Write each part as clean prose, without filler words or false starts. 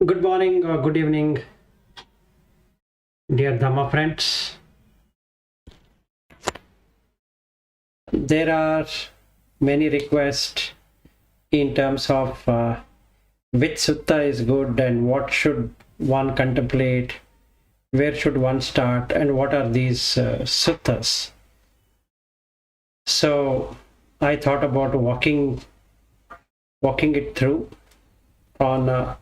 Good morning or good evening, dear Dhamma friends. There are many requests in terms of which sutta is good and what should one contemplate, where should one start, and what are these suttas. So I thought about walking it through on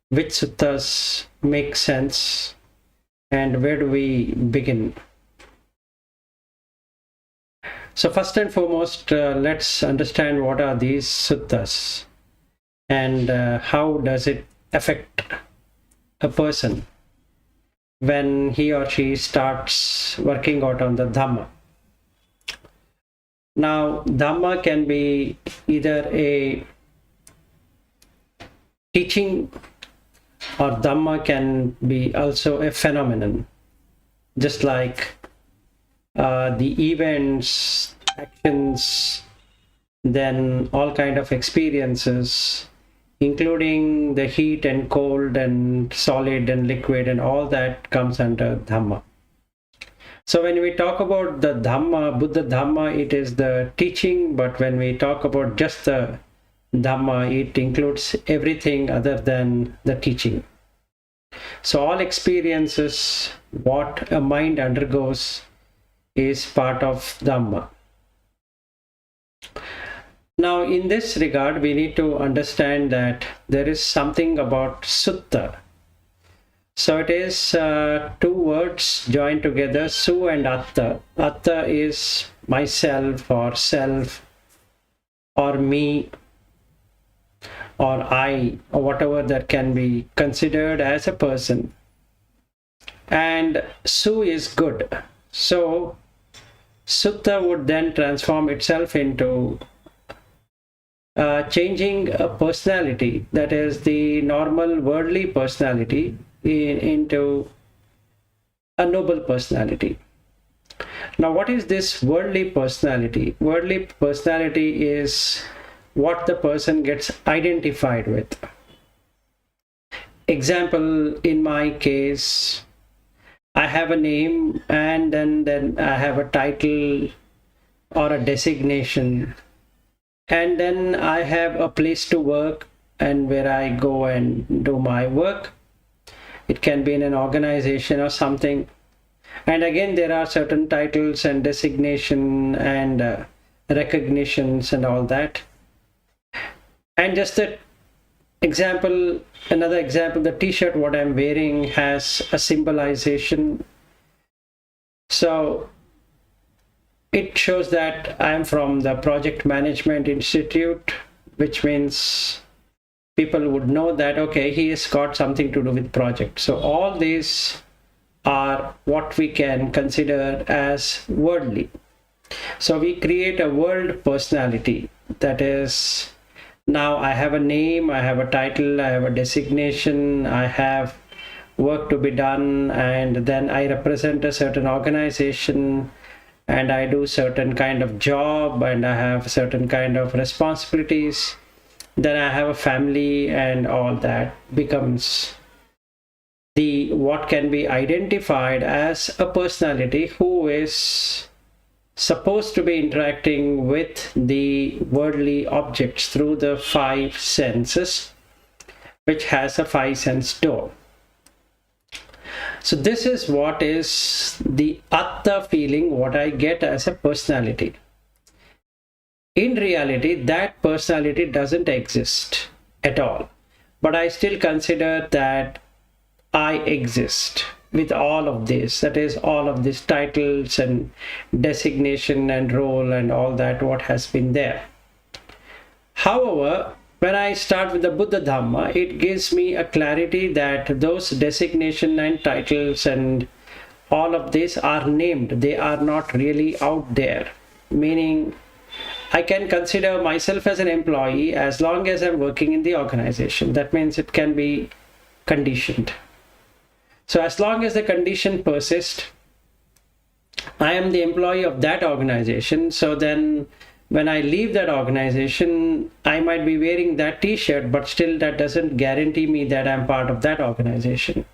which suttas make sense and where do we begin. So first and foremost, let's understand what are these suttas and how does it affect a person when he or she starts working out on the Dhamma. Now, Dhamma can be either a teaching or Dhamma can be also a phenomenon, just like the events, actions, then all kind of experiences, including the heat and cold and solid and liquid and all that comes under Dhamma. So when we talk about the Dhamma, Buddha Dhamma, it is the teaching, but when we talk about just the Dhamma, it includes everything other than the teaching. So all experiences, what a mind undergoes, is part of Dhamma. Now, in this regard, we need to understand that there is something about Sutta. So it is two words joined together, Su and Atta. Atta is myself or self or me or I, or whatever that can be considered as a person. And Su is good. So Sutta would then transform itself into changing a personality, that is the normal worldly personality, into a noble personality. Now, what is this worldly personality? Worldly personality is what the person gets identified with. Example, in my case, I have a name and then I have a title or a designation, and then I have a place to work and where I go and do my work. It can be in an organization or something. And again, there are certain titles and designation and recognitions and all that. And just that example, another example, the t-shirt what I'm wearing has a symbolization. So it shows that I'm from the Project Management Institute, which means people would know that, okay, he has got something to do with project. So all these are what we can consider as worldly. So we create a world personality, that is, now I have a name, I have a title, I have a designation, I have work to be done, and then I represent a certain organization and I do certain kind of job and I have certain kind of responsibilities. Then I have a family, and all that becomes the what can be identified as a personality who is supposed to be interacting with the worldly objects through the five senses, which has a five sense door. So this is what is the Atta feeling, what I get as a personality. In reality, that personality doesn't exist at all, but I still consider that I exist with all of this, that is all of these titles and designation and role and all that what has been there. However, when I start with the Buddha Dhamma, it gives me a clarity that those designation and titles and all of this are named. They are not really out there, meaning I can consider myself as an employee as long as I'm working in the organization. That means it can be conditioned. So as long as the condition persists, I am the employee of that organization. So then when I leave that organization, I might be wearing that t-shirt, but still that doesn't guarantee me that I'm part of that organization.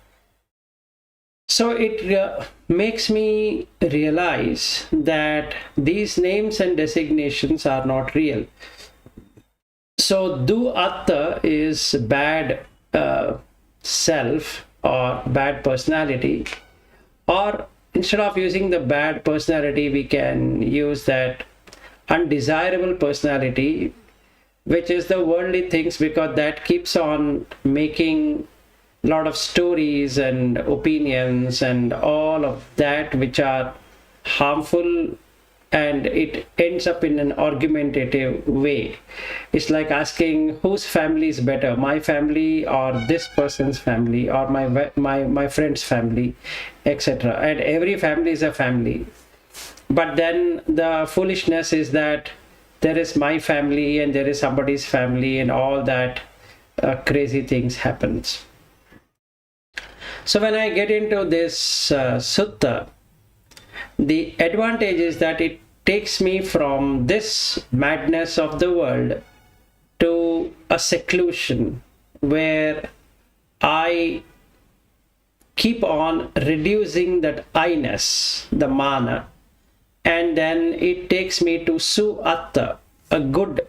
So it makes me realize that these names and designations are not real. So Dukkha is bad self or bad personality, or instead of using the bad personality, we can use that undesirable personality, which is the worldly things, because that keeps on making a lot of stories and opinions and all of that which are harmful, and it ends up in an argumentative way. It's like asking whose family is better, my family or this person's family, or my friend's family, etc. And every family is a family, but then the foolishness is that there is my family and there is somebody's family, and all that crazy things happens. So when I get into this sutta, the advantage is that it takes me from this madness of the world to a seclusion where I keep on reducing that I-ness, the mana, and then it takes me to Sutta, a good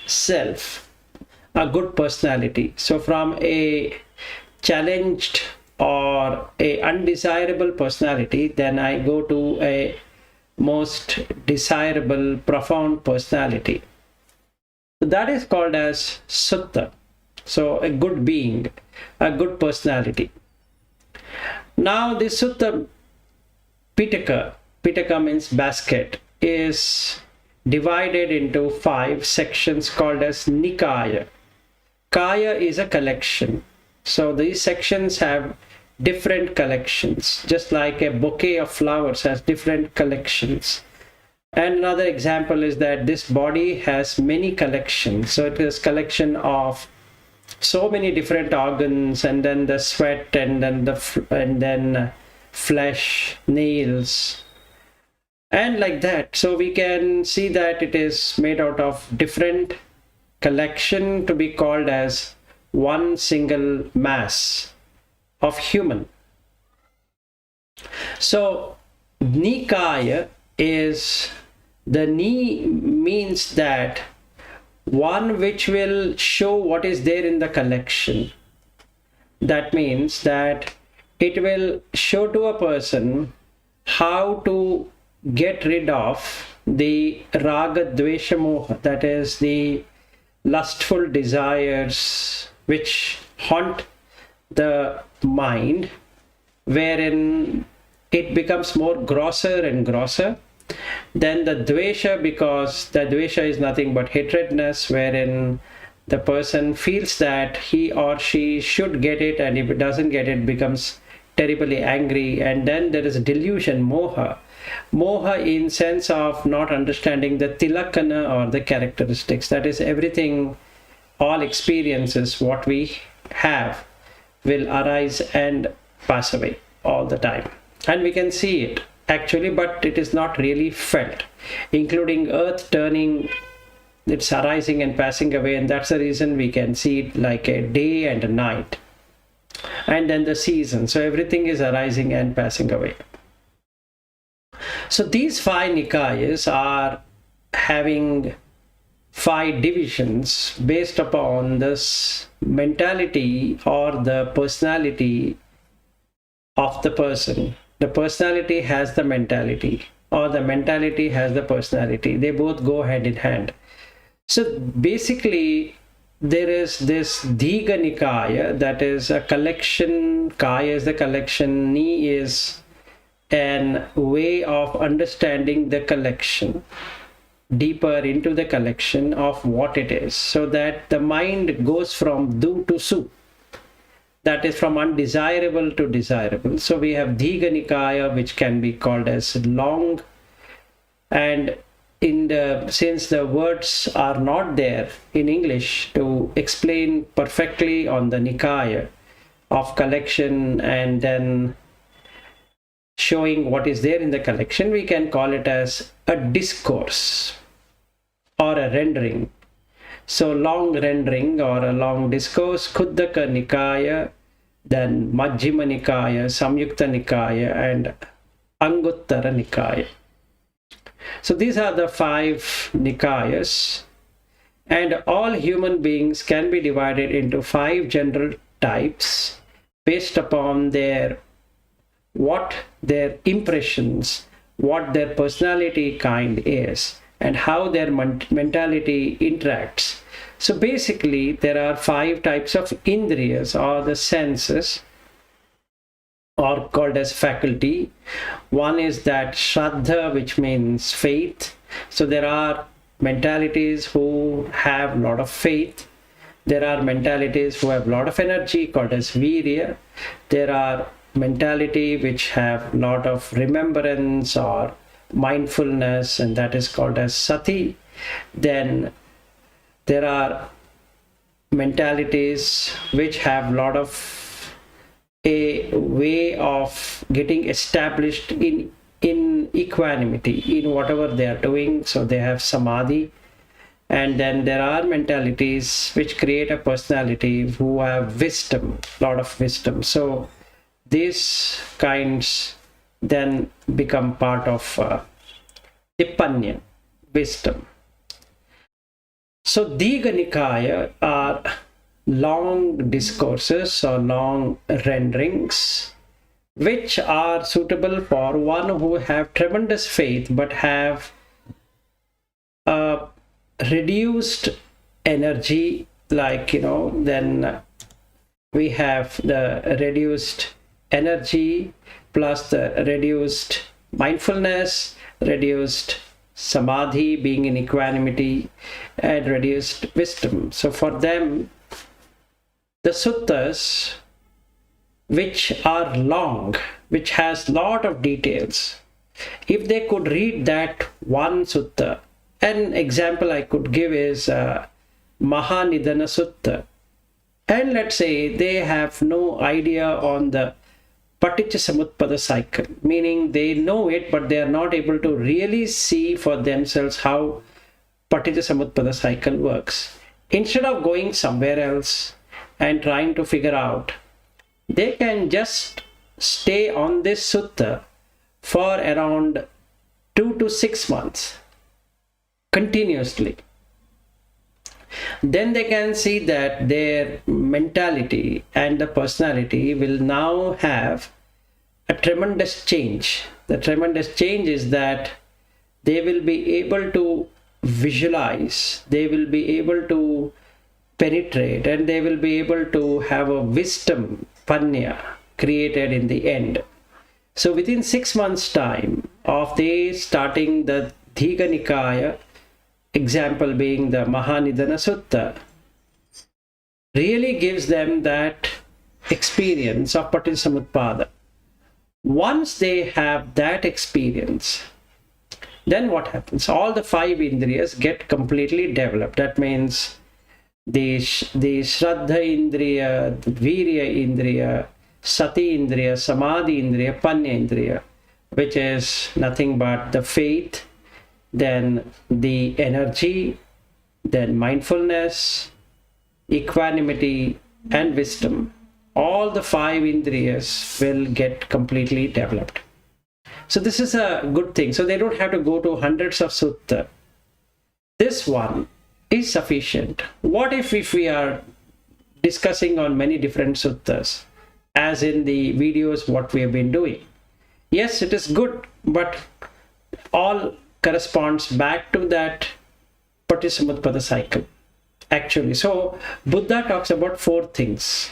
self, a good personality. So from a challenged or a undesirable personality, then I go to a most desirable, profound personality. That is called as Sutta. So a good being, a good personality. Now this Sutta Pitaka means basket, is divided into 5 sections called as Nikaya. Kaya is a collection. So these sections have different collections, just like a bouquet of flowers has different collections. And another example is that this body has many collections. So it is collection of so many different organs, and then the sweat, and then flesh, nails, and like that. So we can see that it is made out of different collection to be called as one single mass of human. So Nikaya is, the Ni means that one which will show what is there in the collection. That means that it will show to a person how to get rid of the raga dvesha moha, that is the lustful desires which haunt the mind, wherein it becomes more grosser and grosser. Then the dvesha, because the dvesha is nothing but hatredness, wherein the person feels that he or she should get it, and if it doesn't get it, becomes terribly angry. And then there is delusion, moha. Moha in sense of not understanding the tilakana or the characteristics. That is, everything, all experiences, what we have will arise and pass away all the time. And we can see it actually, but it is not really felt, including earth turning, it's arising and passing away. And that's the reason we can see it like a day and a night, and then the season. So everything is arising and passing away. So these 5 Nikayas are having 5 divisions based upon this mentality or the personality of the person. The personality has the mentality, or the mentality has the personality. They both go hand in hand. So basically, there is this Dhiga Nikaya, that is a collection. Kaya is the collection. Ni is an way of understanding the collection, deeper into the collection of what it is, so that the mind goes from Du to Su. That is from undesirable to desirable. So we have Dhiga Nikaya, which can be called as long, and since the words are not there in English to explain perfectly on the Nikaya of collection and then showing what is there in the collection, we can call it as a discourse. or a rendering. So long rendering or a long discourse, Khuddaka Nikaya, then Majimanikaya, Samyukta Nikaya, and Anguttara Nikaya. So these are the 5 Nikayas, and all human beings can be divided into 5 general types based upon what their impressions, what their personality kind is, and how their mentality interacts. So basically, there are 5 types of Indriyas, or the senses, or called as faculty. One is that Shraddha, which means faith. So there are mentalities who have a lot of faith. There are mentalities who have a lot of energy, called as Virya. There are mentality which have a lot of remembrance or mindfulness, and that is called as Sati. Then there are mentalities which have a lot of a way of getting established in equanimity in whatever they are doing, so they have Samadhi. And then there are mentalities which create a personality who have wisdom, lot of wisdom. So these kinds then become part of Tippanya, wisdom. So Digha Nikaya are long discourses or long renderings which are suitable for one who have tremendous faith but have reduced energy, like, then we have the reduced energy plus the reduced mindfulness, reduced samadhi, being in equanimity, and reduced wisdom. So for them, the suttas, which are long, which has lot of details, if they could read that one sutta, an example I could give is Mahanidana Sutta, and let's say they have no idea on the Paticcasamutpada cycle, meaning they know it but they are not able to really see for themselves how Paticcasamutpada cycle works. Instead of going somewhere else and trying to figure out, they can just stay on this sutta for around 2 to 6 months continuously. Then they can see that their mentality and the personality will now have a tremendous change. The tremendous change is that they will be able to visualize, they will be able to penetrate, and they will be able to have a wisdom panya created in the end. So within 6 months time of they starting the Digha Nikaya, example being the Mahanidana Sutta, really gives them that experience of Paticcasamutpada. Once they have that experience, then what happens? All the 5 Indriyas get completely developed. That means the Shraddha Indriya, the Virya Indriya, Sati Indriya, Samadhi Indriya, Panya Indriya, which is nothing but the faith, then the energy, then mindfulness, equanimity, and wisdom. All the 5 Indriyas will get completely developed. So this is a good thing. So they don't have to go to hundreds of sutta. This one is sufficient. What if we are discussing on many different suttas, as in the videos what we have been doing? Yes, it is good, but all corresponds back to that Paticcasamutpada cycle, actually. So Buddha talks about 4 things.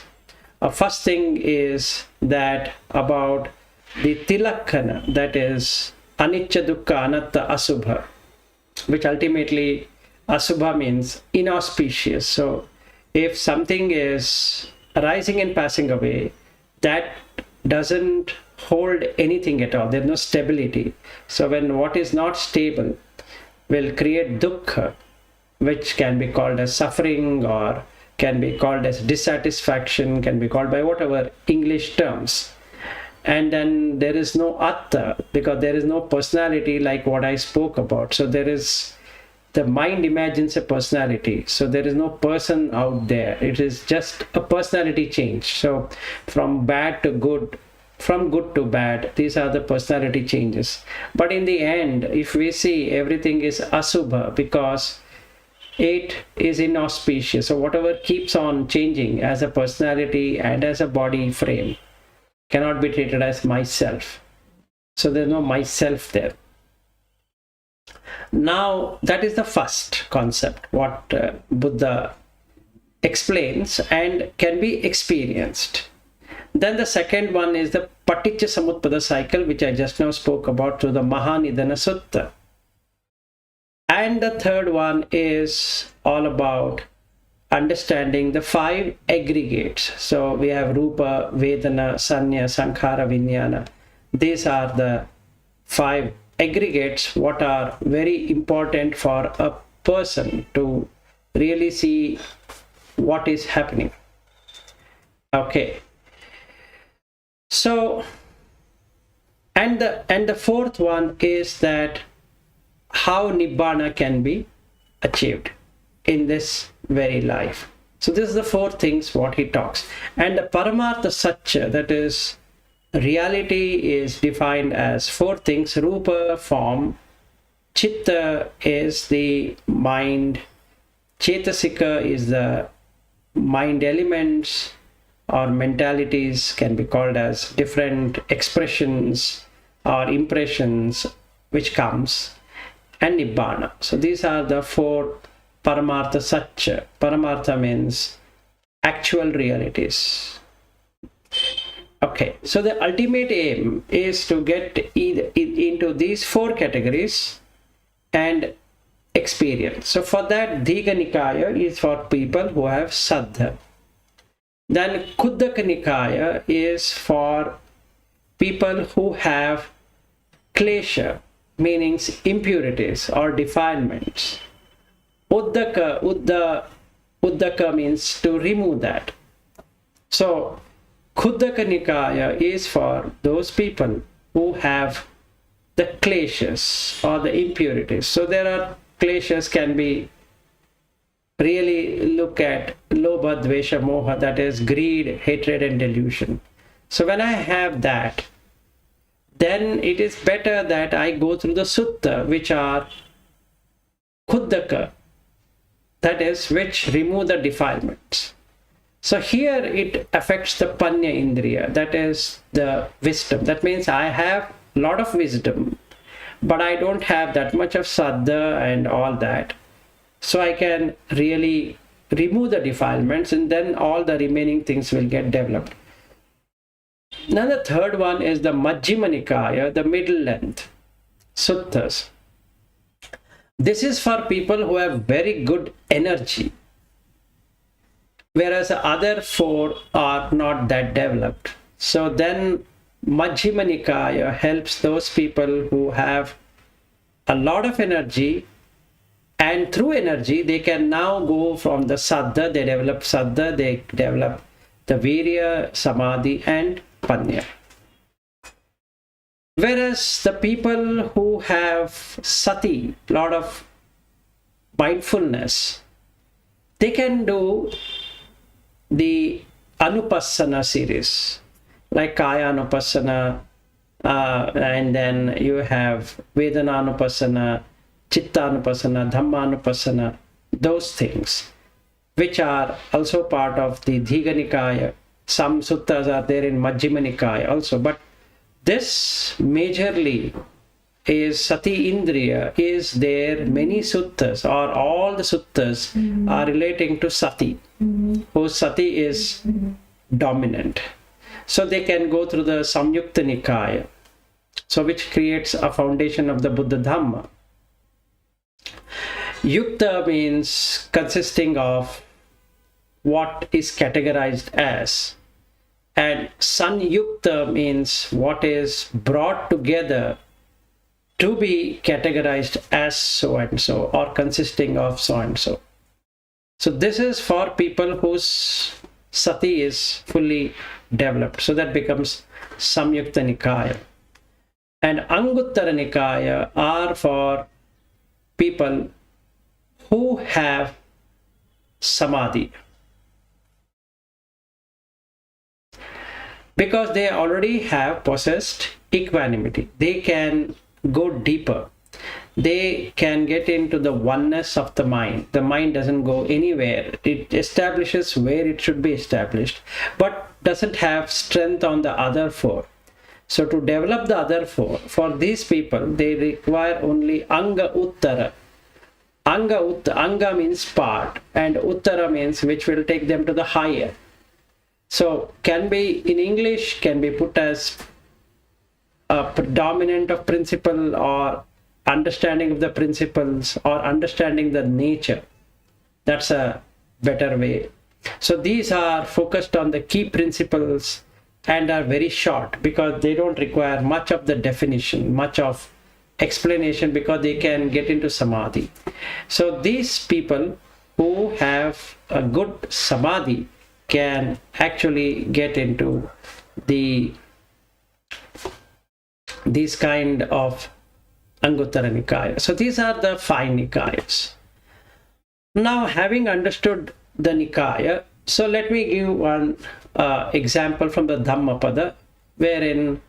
First thing is that about the Tilakkana, that is Anicca, Dukkha, Anatta, Asubha, which ultimately Asubha means inauspicious. So if something is arising and passing away, that doesn't hold anything at all. There's no stability. So when what is not stable will create dukkha, which can be called as suffering, or can be called as dissatisfaction, can be called by whatever English terms. And then there is no atta, because there is no personality like what I spoke about. So there is the mind imagines a personality. So there is no person out there. It is just a personality change. So from bad to good, from good to bad, these are the personality changes. But in the end, if we see, everything is asubha because it is inauspicious. So whatever keeps on changing as a personality and as a body frame cannot be treated as myself. So there's no myself there. Now that is the first concept what Buddha explains and can be experienced. Then the second one is the Paticcasamutpada cycle, which I just now spoke about through the Mahanidana Sutta. And the third one is all about understanding the 5 aggregates. So we have Rupa, Vedana, Sanna, Sankhara, Vinnana. These are the 5 aggregates what are very important for a person to really see what is happening. Okay. So, and the fourth one is that how Nibbana can be achieved in this very life. So this is the 4 things what he talks. And the Paramartha Satya, that is reality, is defined as 4 things. Rupa, form. Chitta is the mind. Chetasika is the mind elements or mentalities, can be called as different expressions or impressions which comes, and Nibbana. So these are the 4 Paramartha Satya. Paramartha means actual realities. Okay, so the ultimate aim is to get into these 4 categories and experience. So for that, Digha Nikaya is for people who have Saddha. Then Kuddaka Nikaya is for people who have Klesha, meanings impurities or defilements. Uddaka means to remove that. So Kuddaka Nikaya is for those people who have the kleshas or the impurities. So there are kleshas, can be really look at lobha, dvesha, moha, that is greed, hatred and delusion. So when I have that, then it is better that I go through the sutta, which are kuddaka, that is, which remove the defilements. So here it affects the panya indriya, that is the wisdom. That means I have a lot of wisdom, but I don't have that much of saddha and all that. So I can really remove the defilements, and then all the remaining things will get developed. Now the third one is the Majimanikaya, the middle length, Suttas. This is for people who have very good energy, whereas the other 4 are not that developed. So then Majimanikaya helps those people who have a lot of energy, and through energy they can now go from the saddha, they develop saddha, they develop the virya, samadhi and panya. Whereas the people who have sati, lot of mindfulness, they can do the anupassana series, like kaya anupassana, and then you have vedana anupassana, chitta anupassana, dhamma anupassana, those things, which are also part of the Digha Nikaya. Some suttas are there in Majimanikaya also, but this majorly is Sati Indriya, is there many suttas, or all the suttas are relating to Sati, whose Sati is dominant. So they can go through the Samyukta Nikaya, so which creates a foundation of the Buddha Dhamma. Yukta means consisting of what is categorized as, and Sanyukta means what is brought together to be categorized as so and so, or consisting of so and so. So this is for people whose sati is fully developed, so that becomes Samyukta Nikaya. And Anguttara Nikaya are for people who have samadhi, because they already have possessed equanimity. They can go deeper. They can get into the oneness of the mind. The mind doesn't go anywhere. It establishes where it should be established, but doesn't have strength on the other four. So to develop the other four, for these people, they require only Anga Uttara. Anga means part, and Uttara means which will take them to the higher. So can be, in English, can be put as a predominant of principle, or understanding of the principles, or understanding the nature. That's a better way. So these are focused on the key principles and are very short, because they don't require much of the definition, much of explanation, because they can get into samadhi. So these people who have a good samadhi can actually get into these kind of Anguttara Nikaya. So these are the 5 Nikayas. Now, having understood the Nikaya, so let me give one example from the Dhammapada, wherein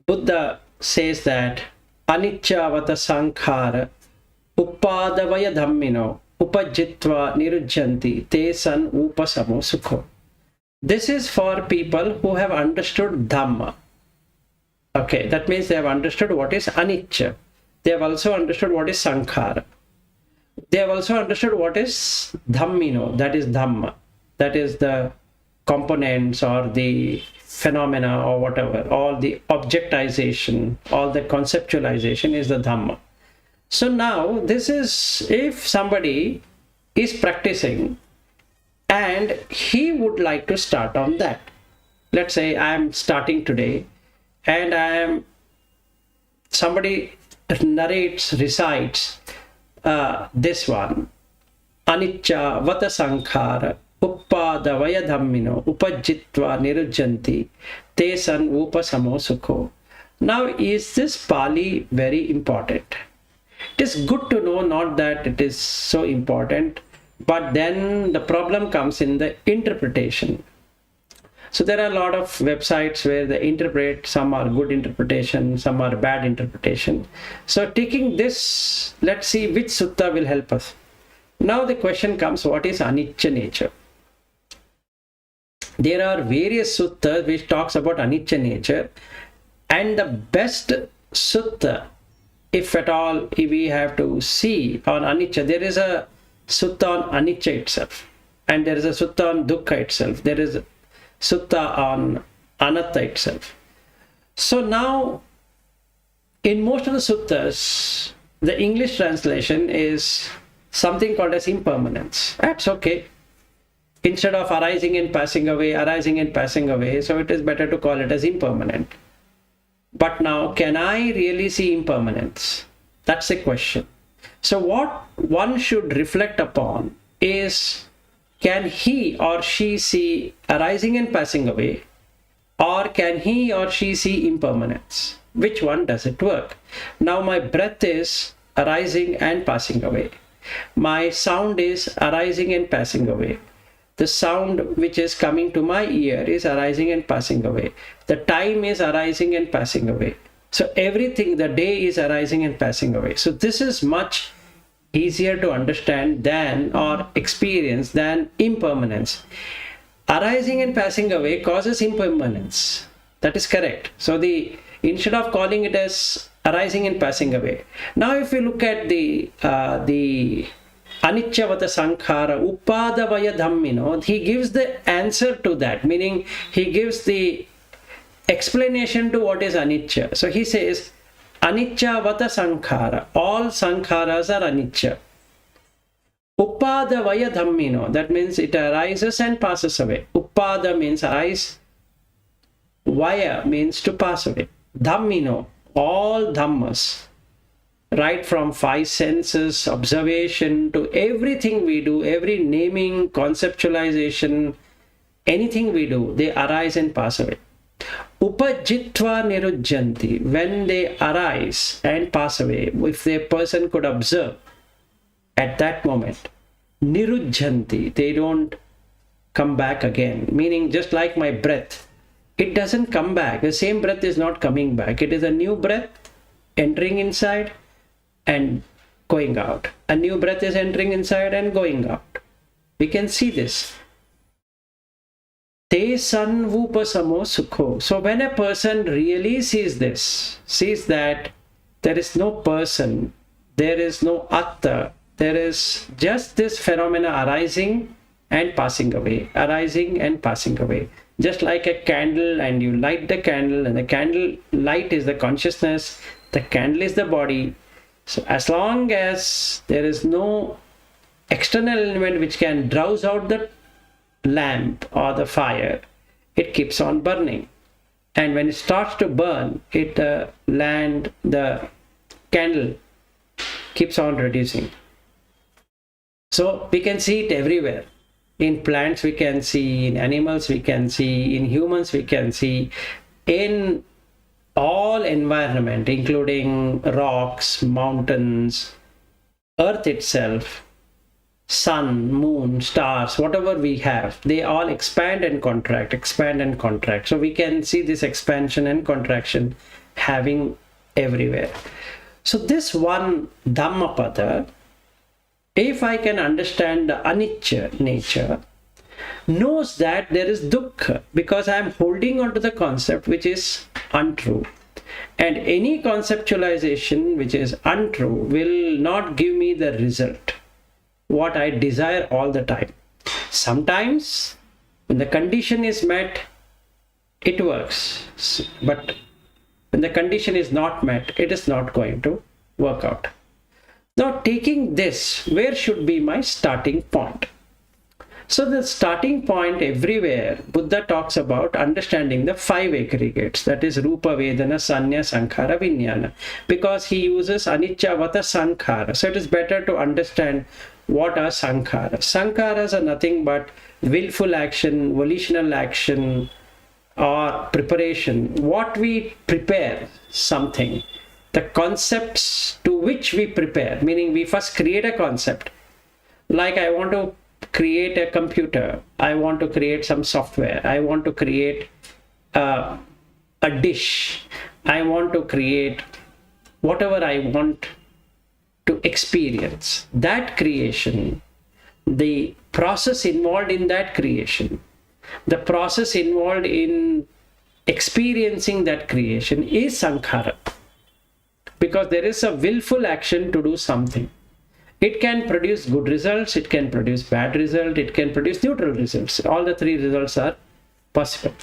Buddha says that Anicca Sankhara Uppadavaya Dhammino Upajitva Nirujjanti Te San Upasamo Sukho. This is for people who have understood Dhamma. Okay, that means they have understood what is Anicca. They have also understood what is Sankhara. They have also understood what is Dhammino, that is Dhamma. That is the components or the phenomena or whatever. All the objectization, all the conceptualization is the Dhamma. So now this is, if somebody is practicing and he would like to start on that. Let's say I am starting today, and somebody recites this one, Anicca Vata Sankhara Uppadavaya Dhammino Upajitva Nirujjanti Te San Upasamo Sukho. Now, is this Pali very important? It is good to know, not that it is so important, but then the problem comes in the interpretation. So there are a lot of websites where they interpret, some are good interpretation, some are bad interpretation. So taking this, let's see which sutta will help us. Now the question comes, what is Anicca nature? There are various suttas which talks about Anicca nature, and the best sutta, if at all we have to see on Anicca, there is a sutta on Anicca itself, and there is a sutta on Dukkha itself. There is Sutta on Anatta itself. So now, in most of the suttas, the English translation is something called as impermanence. That's okay. Instead of arising and passing away, so it is better to call it as impermanent. But now, can I really see impermanence? That's the question. So what one should reflect upon is, can he or she see arising and passing away, or can he or she see impermanence? Which one does it work? Now my breath is arising and passing away. My sound is arising and passing away. The sound which is coming to my ear is arising and passing away. The time is arising and passing away. So everything, the day is arising and passing away. So this is much easier to understand than, or experience than, impermanence. Arising and passing away causes impermanence. That is correct. So instead of calling it as arising and passing away. Now if you look at the Anicca Vata Sankhara Uppadavaya Dhammino, he gives the answer to that, meaning he gives the explanation to what is Anicca. So he says, Anicca Vata Sankhara, all sankharas are Anicca. Uppadavaya Dhammino, that means it arises and passes away. Uppada means arise, Vaya means to pass away. Dhammino, all Dhammas, right from 5 senses, observation, to everything we do, every naming, conceptualization, anything we do, they arise and pass away. Upajitva nirujjanti, when they arise and pass away, if the person could observe, at that moment. Nirujjanti, they don't come back again. Meaning, just like my breath, it doesn't come back. The same breath is not coming back. It is a new breath entering inside and going out. A new breath is entering inside and going out. We can see this. Te sanvupa samo sukho. So when a person really sees this, sees that there is no person, there is no atta, there is just this phenomena arising and passing away, arising and passing away. Just like a candle, and you light the candle, and the candle light is the consciousness, the candle is the body. So as long as there is no external element which can drowse out the lamp or the fire, it keeps on burning. And when it starts to burn, the candle keeps on reducing. So we can see it everywhere. In plants we can see, in animals we can see, in humans we can see, in all environment, including rocks, mountains, earth itself, sun, moon, stars, whatever we have, they all expand and contract, expand and contract. So we can see this expansion and contraction having everywhere. So this one Dhammapada, if I can understand the Anichi nature, knows that there is Dukkha, because I am holding on to the concept which is untrue. And any conceptualization which is untrue will not give me the result what I desire all the time. Sometimes when the condition is met, it works. But when the condition is not met, it is not going to work out. Now, taking this, where should be my starting point? So the starting point everywhere, Buddha talks about understanding the 5 aggregates, that is Rupa, Vedana, Sanna, Sankhara, Vinnana, because he uses Anicca, Vata, Sankhara. So it is better to understand what are Sankharas. Sankharas are nothing but willful action, volitional action, or preparation. What we prepare something, the concepts to which we prepare, meaning we first create a concept. Like I want to create a computer, I want to create some software, I want to create a dish, I want to create whatever I want to experience. That creation, the process involved in that creation, the process involved in experiencing that creation is Sankhara. Because there is a willful action to do something. It can produce good results, it can produce bad results, it can produce neutral results. All the 3 results are possible.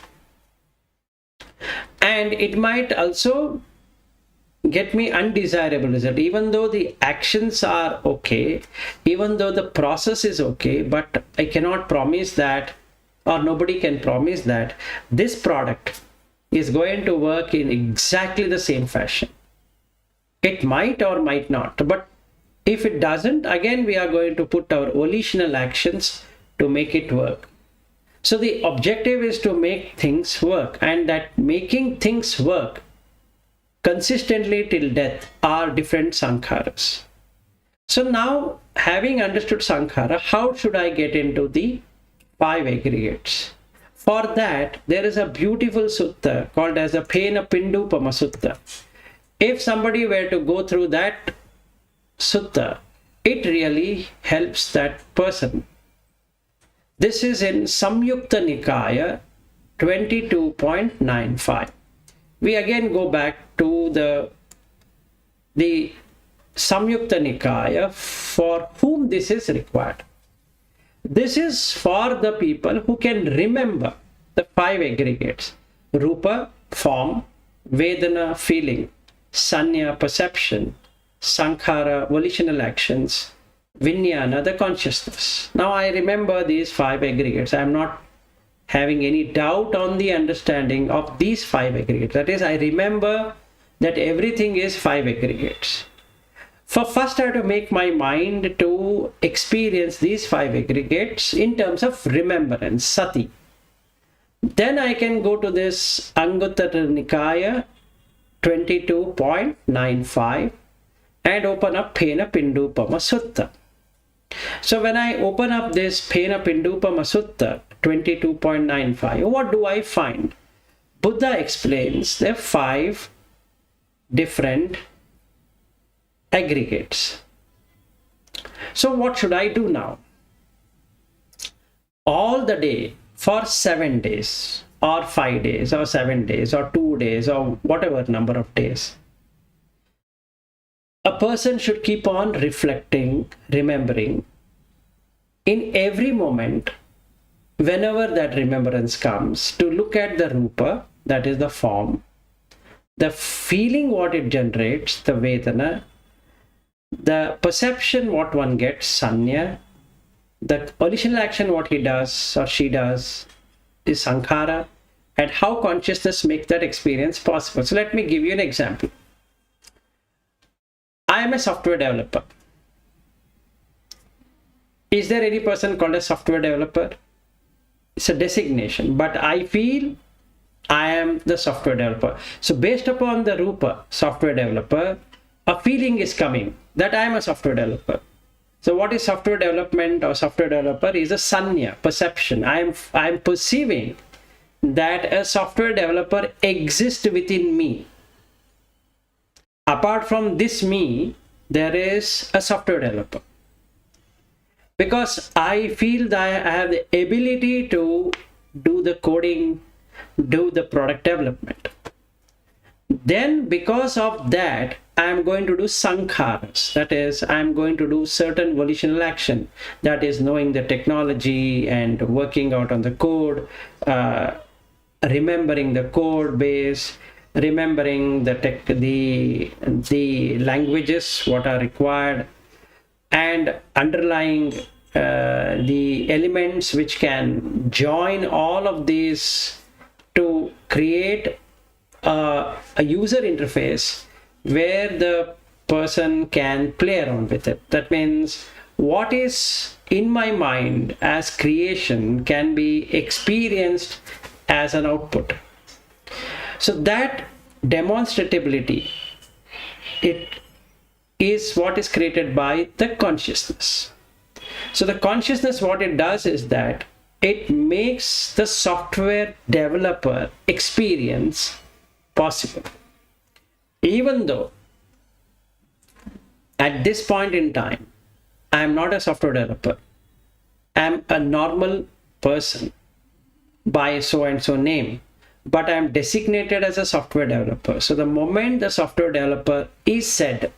And it might also get me undesirable result, even though the actions are okay, even though the process is okay, but I cannot promise that, or nobody can promise that this product is going to work in exactly the same fashion. It might or might not, but if it doesn't, again we are going to put our volitional actions to make it work. So the objective is to make things work, and that making things work consistently till death are different sankharas. So now, having understood sankhara, how should I get into the 5 aggregates? For that, there is a beautiful sutta called as the Pena Pindupama Sutta. If somebody were to go through that sutta, it really helps that person. This is in Samyukta Nikaya 22.95. We again go back to the Samyukta Nikaya, for whom this is required. This is for the people who can remember the 5 aggregates: Rupa, form; Vedana, feeling; Sanna, perception; Sankhara, volitional actions; Vinnana, the consciousness. Now I remember these 5 aggregates. I am not having any doubt on the understanding of these 5 aggregates. That is, I remember that everything is 5 aggregates. For first I have to make my mind to experience these 5 aggregates in terms of remembrance, sati. Then I can go to this Anguttara Nikaya 22.95 and open up Pena Pindupama Sutta. So when I open up this Pena Pindupama Sutta 22.95, what do I find? Buddha explains there are 5 different aggregates. So what should I do now? All the day for 7 days or 5 days or 7 days or 2 days or whatever number of days, a person should keep on reflecting, remembering in every moment, whenever that remembrance comes, to look at the Rupa, that is the form, the feeling what it generates, the Vedana, the perception what one gets, Sanna, the volitional action what he does or she does is Sankhara, and how consciousness makes that experience possible. So let me give you an example. I am a software developer. Is there any person called a software developer? It's a designation, but I feel I am the software developer. So based upon the Rupa, software developer, a feeling is coming that I am a software developer. So what is software development or software developer is a sanya, perception. I am perceiving that a software developer exists within me. Apart from this me, there is a software developer. Because I feel that I have the ability to do the coding, do the product development. Then because of that, I am going to do sankharas. That is, I am going to do certain volitional action. That is knowing the technology and working out on the code, remembering the code base, remembering the languages what are required, and underlying the elements which can join all of these to create a user interface where the person can play around with it. That means what is in my mind as creation can be experienced as an output. So that demonstrability, it is what is created by the consciousness. So the consciousness, what it does is that it makes the software developer experience possible. Even though at this point in time, I am not a software developer. I am a normal person by so and so name, but I am designated as a software developer. So the moment the software developer is said,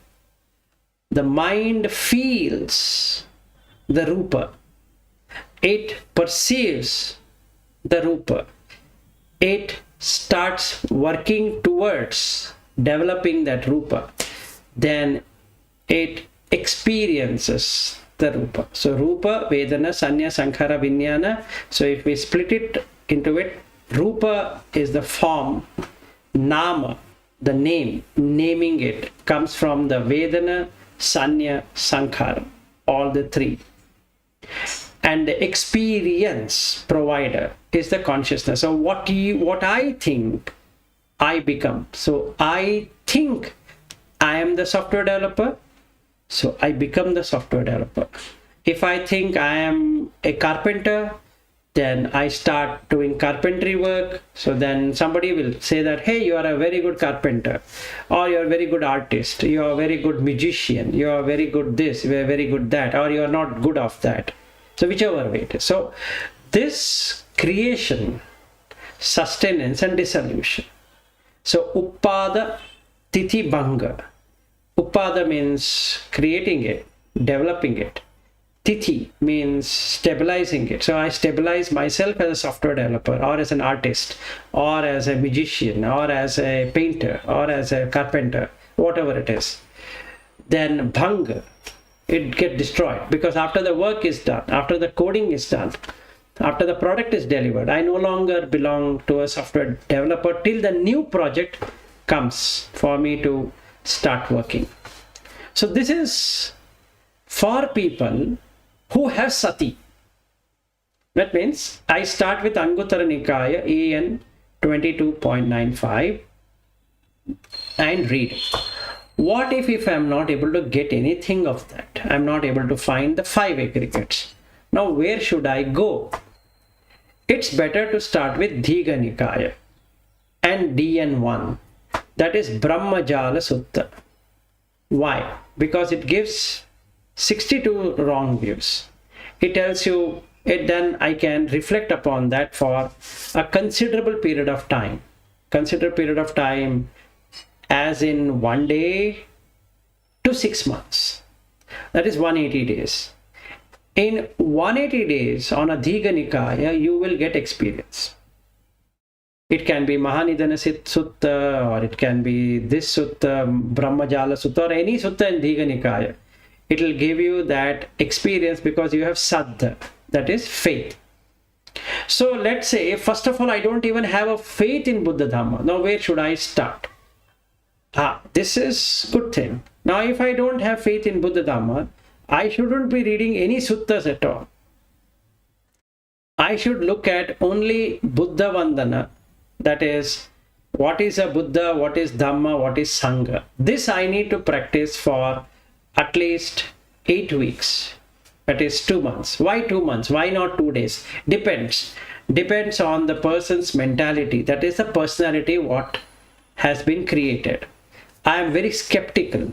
the mind feels the Rupa. It perceives the Rupa. It starts working towards developing that Rupa. Then it experiences the Rupa. So Rupa, Vedana, Sanya, Sankhara, Vinnana. So if we split it into it, Rupa is the form, Nama, the name, naming it, comes from the Vedana, Sanya, Sankhara, all the 3. And the experience provider is the consciousness. So what I think, I become. So I think I am the software developer, so I become the software developer. If I think I am a carpenter, then I start doing carpentry work. So then somebody will say that, hey, you are a very good carpenter, or you are a very good artist, you are a very good magician, you are very good this, you are very good that, or you are not good of that. So whichever way it is. So this creation, sustenance and dissolution. So Uppada Tithi Bhanga. Uppada means creating it, developing it. Tithi means stabilizing it. So I stabilize myself as a software developer, or as an artist, or as a magician, or as a painter, or as a carpenter, whatever it is. Then Bhanga, it gets destroyed, because after the work is done, after the coding is done, after the product is delivered, I no longer belong to a software developer till the new project comes for me to start working. So this is for people who have sati. That means I start with Anguttara Nikaya AN 22.95 and read. What if I'm not able to get anything of that? I'm not able to find the 5 aggregates. Now where should I go? It's better to start with Digha Nikaya and DN1. That is Brahmajala Sutta. Why? Because it gives 62 wrong views. It tells you it, then I can reflect upon that for a considerable period of time. Considerable period of time as in 1 day to 6 months. That is 180 days. In 180 days on a Digha Nikaya, you will get experience. It can be Mahanidana Sutta, or it can be this Sutta, Brahmajala Sutta, or any Sutta in Digha Nikaya. It will give you that experience because you have Saddha, that is faith. So let's say, first of all, I don't even have a faith in Buddha Dhamma. Now where should I start? This is good thing. Now if I don't have faith in Buddha Dhamma, I shouldn't be reading any suttas at all. I should look at only Buddha Vandana. That is, what is a Buddha, what is Dhamma, what is Sangha. This I need to practice for at least 8 weeks. That is 2 months. Why 2 months? Why not 2 days? Depends. Depends on the person's mentality. That is the personality what has been created. I am very skeptical.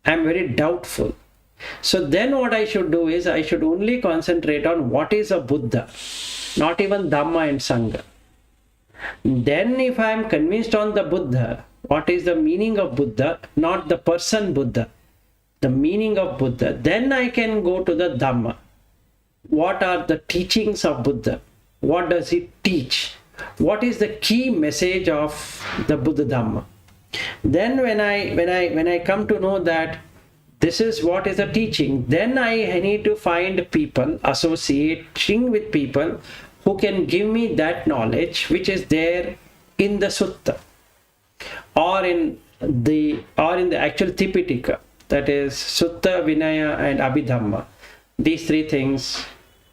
I am very doubtful. So then what I should do is I should only concentrate on what is a Buddha, not even Dhamma and Sangha. Then if I am convinced on the Buddha, what is the meaning of Buddha, not the person Buddha, the meaning of Buddha, then I can go to the Dhamma. What are the teachings of Buddha? What does it teach? What is the key message of the Buddha Dhamma? Then when I come to know that this is what is the teaching, then I need to find people, associating with people who can give me that knowledge which is there in the Sutta or in the actual Tipitaka, that is Sutta, Vinaya and Abhidhamma. These 3 things,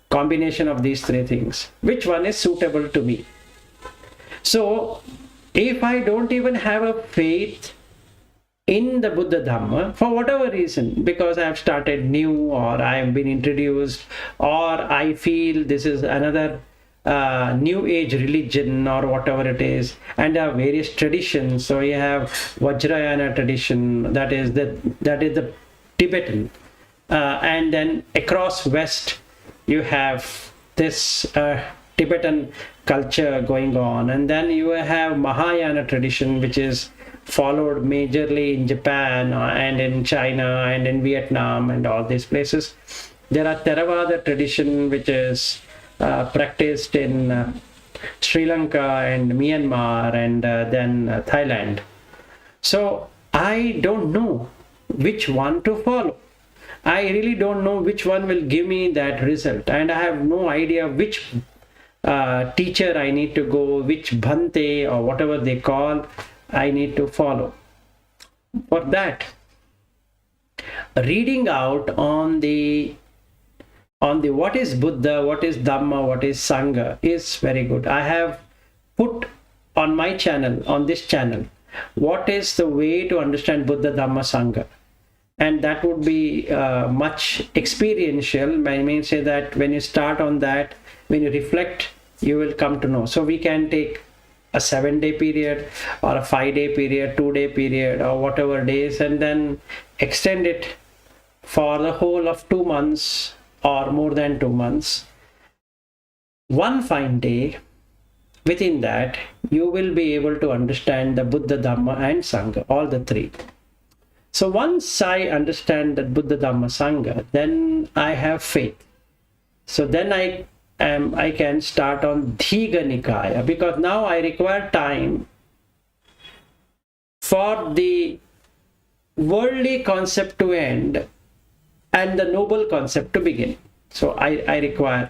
combination of these 3 things, which one is suitable to me. So if I don't even have a faith in the Buddha Dhamma, for whatever reason, because I have started new, or I have been introduced, or I feel this is another new age religion or whatever it is, and there are various traditions. So you have Vajrayana tradition, that is the Tibetan, and then across West you have this Tibetan culture going on, and then you have Mahayana tradition, which is followed majorly in Japan and in China and in Vietnam and all these places. There are Theravada tradition, which is practiced in Sri Lanka and Myanmar and then Thailand. So I don't know which one to follow. I really don't know which one will give me that result, and I have no idea which teacher I need to go, which Bhante or whatever they call I need to follow. For that, reading out on the what is Buddha, what is Dhamma, what is Sangha is very good. I have put on my channel, on this channel, what is the way to understand Buddha, Dhamma, Sangha, and that would be much experiential. I may say that when you start on that, when you reflect, you will come to know. So we can take a 7-day period or a 5-day period, 2-day period, or whatever days, and then extend it for the whole of 2 months or more than 2 months. One fine day, within that, you will be able to understand the Buddha, Dhamma and Sangha, all the 3. So once I understand that Buddha, Dhamma, Sangha, then I have faith. So then I can start on Digha Nikaya, because now I require time for the worldly concept to end and the noble concept to begin. So I require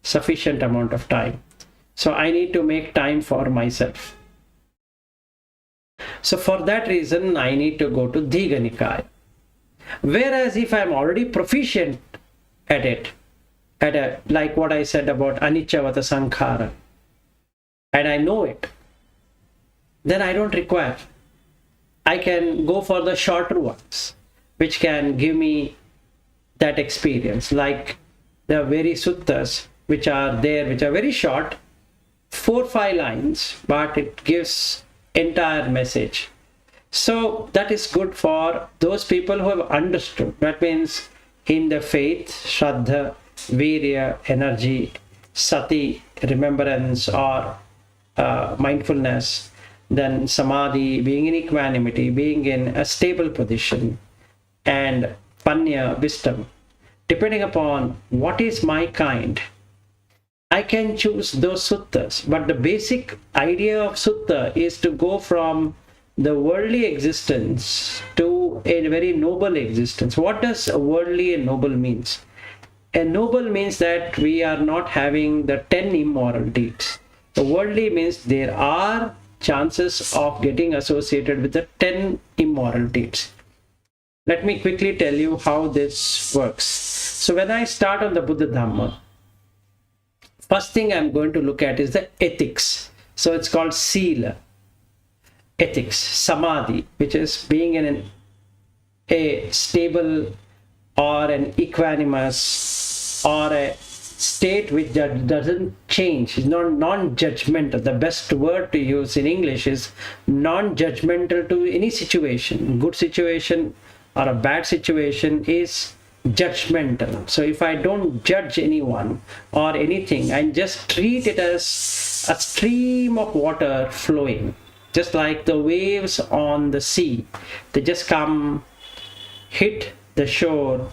sufficient amount of time. So I need to make time for myself. So for that reason, I need to go to Digha Nikaya. Whereas if I'm already proficient at it, like what I said about Anicca Vata Sankhara, and I know it, then I don't require. I can go for the shorter ones, which can give me that experience. Like the very suttas which are there, which are very short, 4-5 lines, but it gives entire message. So that is good for those people who have understood. That means in the faith, Shraddha, Virya, energy, Sati, remembrance or mindfulness, then Samadhi, being in equanimity, being in a stable position, and Panya, wisdom. Depending upon what is my kind, I can choose those suttas. But the basic idea of sutta is to go from the worldly existence to a very noble existence. What does a worldly and noble means? A noble means that we are not having the 10 immoral deeds. The worldly means there are chances of getting associated with the 10 immoral deeds. Let me quickly tell you how this works. So when I start on the Buddha Dhamma, first thing I'm going to look at is the ethics. So it's called Sila. Ethics, Samadhi, which is being in a stable or an equanimous or a state which doesn't change, is not non-judgmental. The best word to use in English is non-judgmental to any situation. Good situation or a bad situation is judgmental. So if I don't judge anyone or anything, I just treat it as a stream of water flowing, just like the waves on the sea. They just come, hit the shore,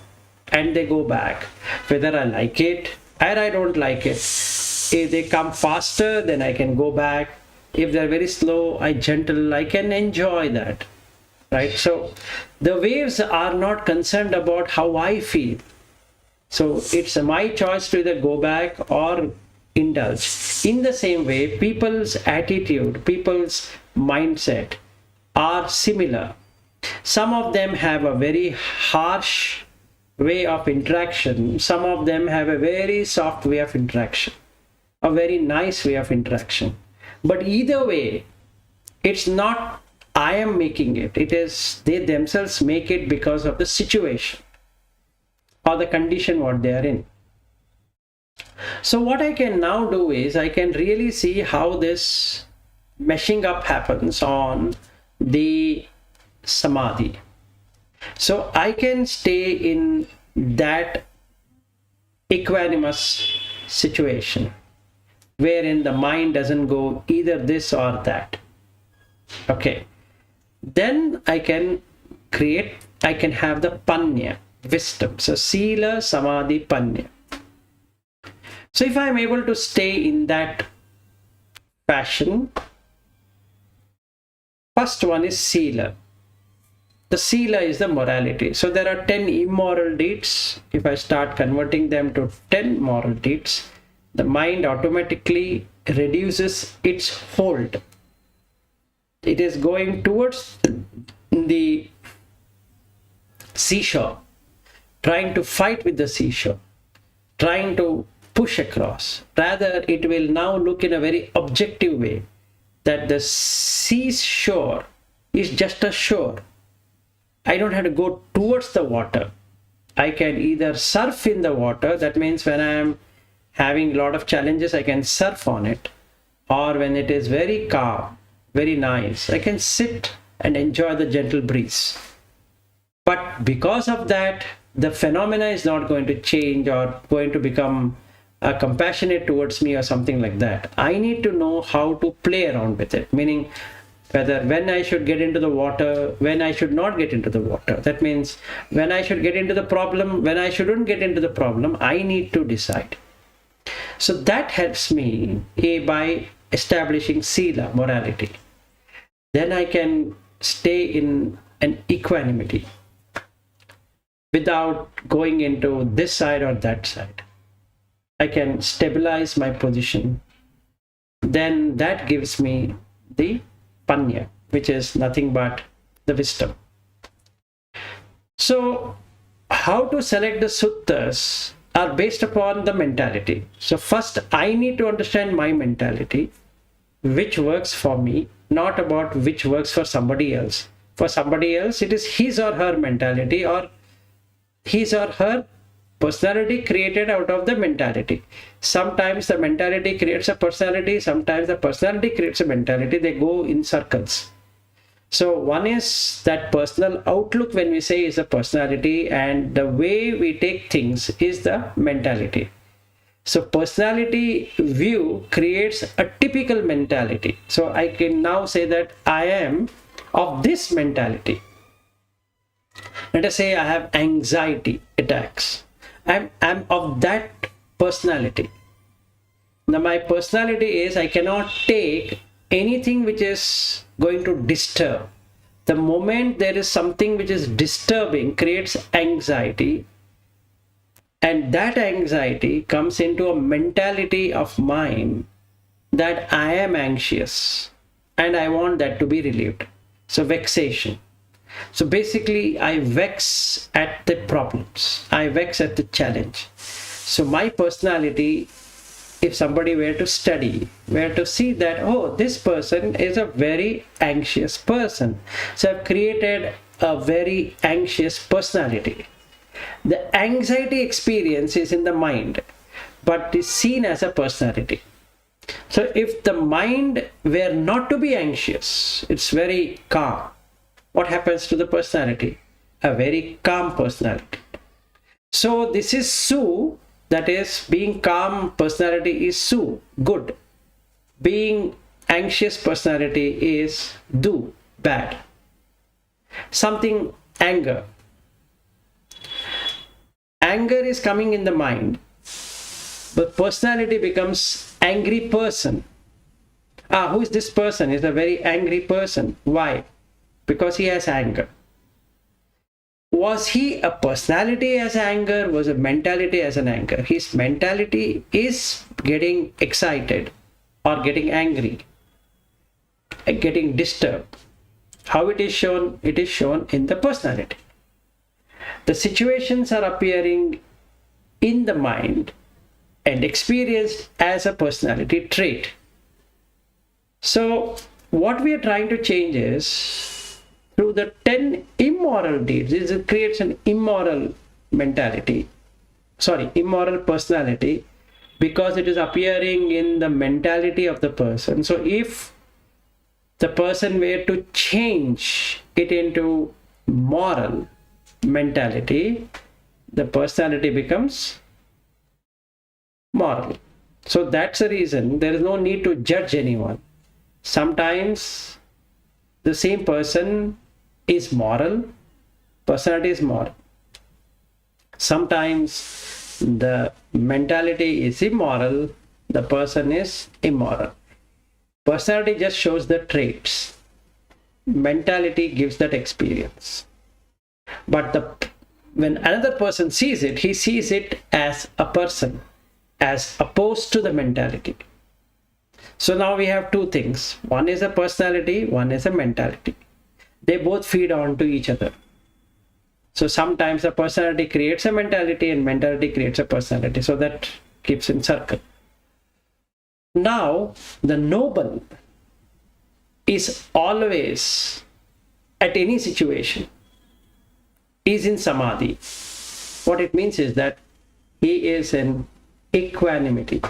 and they go back. Whether I like it or I don't like it. If they come faster, then I can go back. If they're very slow, I can enjoy that. Right? So the waves are not concerned about how I feel. So it's my choice to either go back or indulge. In the same way, people's attitude, people's mindset are similar. Some of them have a very harsh way of interaction. Some of them have a very soft way of interaction, a very nice way of interaction. But either way, it's not I am making it. It is they themselves make it because of the situation or the condition what they are in. So what I can now do is I can really see how this meshing up happens on the Samadhi. So I can stay in that equanimous situation wherein the mind doesn't go either this or that. Okay. Then I can have the Panya, wisdom. So Sila, Samadhi, Panya. So if I am able to stay in that fashion, first one is Sila. The Sila is the morality. So there are 10 immoral deeds. If I start converting them to 10 moral deeds, the mind automatically reduces its hold. It is going towards the seashore, trying to fight with the seashore, trying to push across. Rather, it will now look in a very objective way that the seashore is just a shore. I don't have to go towards the water. I can either surf in the water. That means when I am having a lot of challenges, I can surf on it. Or when it is very calm, very nice, I can sit and enjoy the gentle breeze. But because of that, the phenomena is not going to change or going to become compassionate towards me or something like that. I need to know how to play around with it, meaning whether when I should get into the water, when I should not get into the water. That means when I should get into the problem, when I shouldn't get into the problem, I need to decide. So that helps me by establishing Sila, morality. Then I can stay in an equanimity without going into this side or that side. I can stabilize my position. Then that gives me the Panya, which is nothing but the wisdom. So how to select the suttas are based upon the mentality. So first I need to understand my mentality, which works for me, not about which works for somebody else. For somebody else, it is his or her mentality, or his or her personality created out of the mentality. Sometimes the mentality creates a personality, sometimes the personality creates a mentality. They go in circles. So one is that personal outlook, when we say, is a personality, and the way we take things is the mentality. So personality view creates a typical mentality. So I can now say that I am of this mentality. Let us say I have anxiety attacks. I'm of that personality. Now my personality is, I cannot take anything which is going to disturb. The moment there is something which is disturbing, creates anxiety, and that anxiety comes into a mentality of mine that I am anxious and I want that to be relieved. So vexation. So basically I vex at the problems, I vex at the challenge. So my personality, if somebody were to study, were to see that, oh, this person is a very anxious person, so I've created a very anxious personality. The anxiety experience is in the mind, but is seen as a personality. So if the mind were not to be anxious, it's very calm, what happens to the personality? A very calm personality. So this is Su, that is, being calm personality is Su, good. Being anxious personality is Du, bad. Something, anger. Anger is coming in the mind, but personality becomes angry person. Who is this person? Is a very angry person. Why? Because he has anger. Was he a personality as anger? Was a mentality as an anger? His mentality is getting excited or getting angry, getting disturbed. How it is shown? It is shown in the personality. The situations are appearing in the mind and experienced as a personality trait. So what we are trying to change is, through the 10 immoral deeds, it creates an immoral mentality, immoral personality, because it is appearing in the mentality of the person. So if the person were to change it into moral mentality, the personality becomes moral. So that's the reason there is no need to judge anyone. Sometimes the same person is moral, personality is moral. Sometimes the mentality is immoral, the person is immoral. Personality just shows the traits. Mentality gives that experience. But when another person sees it, he sees it as a person, as opposed to the mentality. So now we have two things. One is a personality, one is a mentality. They both feed on to each other. So sometimes a personality creates a mentality and mentality creates a personality. So that keeps in circle. Now, the noble is always, at any situation, is in samadhi. What it means is that he is in equanimity.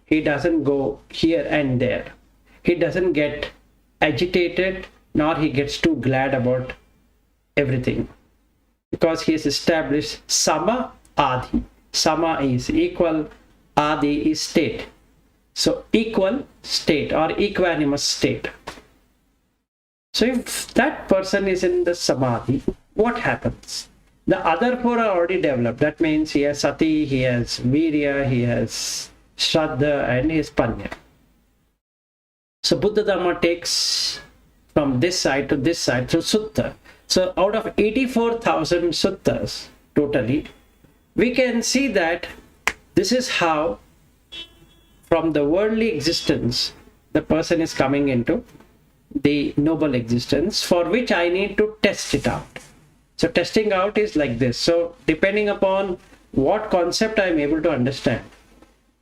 He doesn't go here and there. He doesn't get agitated, nor he gets too glad about everything, because he has established sama adi. Sama is equal, adi is state. So equal state or equanimous state. So if that person is in the samadhi, what happens? The other four are already developed. That means he has sati, he has virya, he has shraddha, and he has panya. So Buddha Dhamma takes from this side to this side through sutta. So out of 84,000 suttas totally, we can see that this is how, from the worldly existence, the person is coming into the noble existence, for which I need to test it out. So testing out is like this. So depending upon what concept I am able to understand,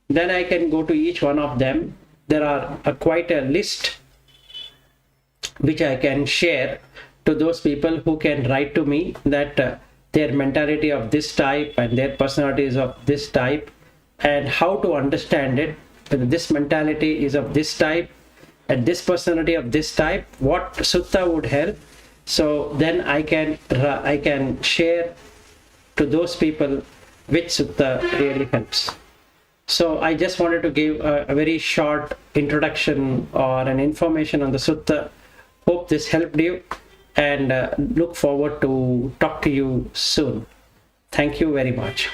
then I can go to each one of them. There are quite a list which I can share to those people who can write to me that their mentality of this type and their personality is of this type, and how to understand it. This mentality is of this type and this personality of this type, what sutta would help. So then I can share to those people which sutta really helps. So I just wanted to give a very short introduction or an information on the sutta. Hope this helped you, and look forward to talk to you soon. Thank you very much.